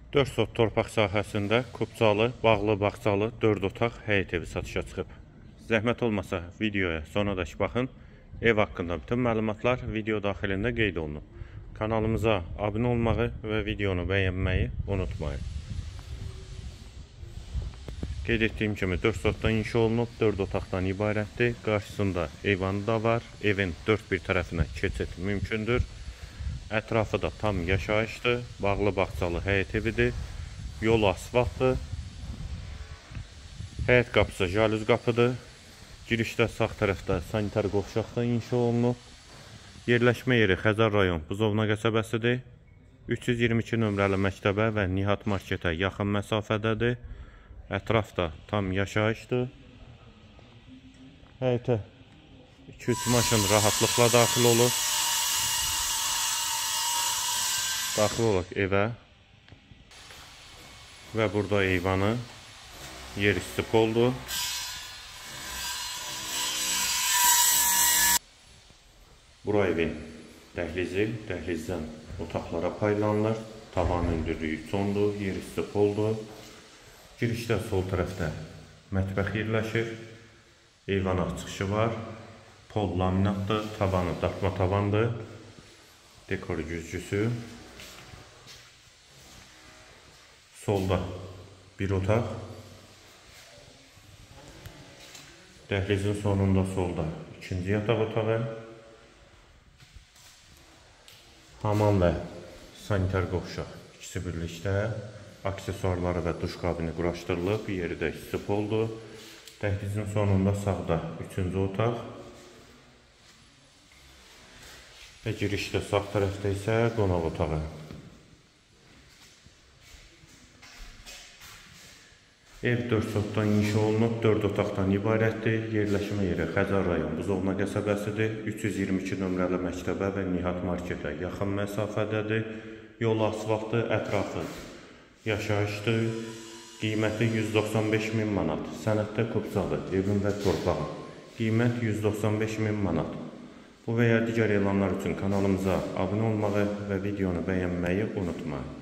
4 sot torpaq sahəsində Kubcalı, bağlı bağçalı 4 otaq həyət evi satışa çıxıb. Zəhmət olmasa videoya sonradakı baxın. Ev haqqında bütün məlumatlar video daxilində qeyd olunub. Kanalımıza abunə olmağı və videonu bəyənməyi unutmayın. Qeyd etdiyim kimi 4 sotdan inşa olunub, 4 otaqdan ibarətdir. Qarşısında eyvanı da var. Evin 4 bir tərəfinə keçid mümkündür. Ətrafı da tam yaşayışdır, bağlı bağçalı həyət evidir, yol asfaltdır, həyət qapısı jalüz qapıdır, girişdə sağ tərəfdə sanitar qovşaqda inşa olunub, yerləşmə yeri Xəzər rayon Buzovna qəsəbəsidir, 322 nömrəli məktəbə və Nihat marketə yaxın məsafədədir, ətraf da tam yaşayışdır, həyətə 2-3 maşın rahatlıqla daxil olur. Daxil olaq evə və burada eyvanı, yer isti poldur. Bura evin dəhlizi, dəhlizdən otaqlara paylanılır. Tavan hündürlüyü sondur, yer isti poldur. Girişdə sol tərəfdə mətbəx yerləşir. Eyvana çıxışı var. Pol laminatdır, tavanı dartma tavandır. Dekor güzgüsü. Solda bir otaq, dəhlizin sonunda solda ikinci yataq otağı, hamam və sanitar qovşaq ikisi birlikdə, aksesuarları və duş qabini quraşdırılıb, yeri də isti poldur. Dəhlizin sonunda sağda üçüncü otaq və girişdə sağ tərəfdə isə qonaq otağı. Ev 4 sotdan inşa olunub, 4 otaqdan ibarətdir. Yerləşmə yeri Xəzər rayon Buzovna qəsəbəsidir. 322 nömrəli məktəbə və Nihat marketə yaxın məsafədədir. Yol asfaltdır, ətrafı yaşayışdır. Qiyməti 195 min manat. Sənəddə Kubcalı, evin və torpağı. Qiymət 195 min manat. Bu və ya digər elanlar üçün kanalımıza abunə olmağı və videonu bəyənməyi unutmayın.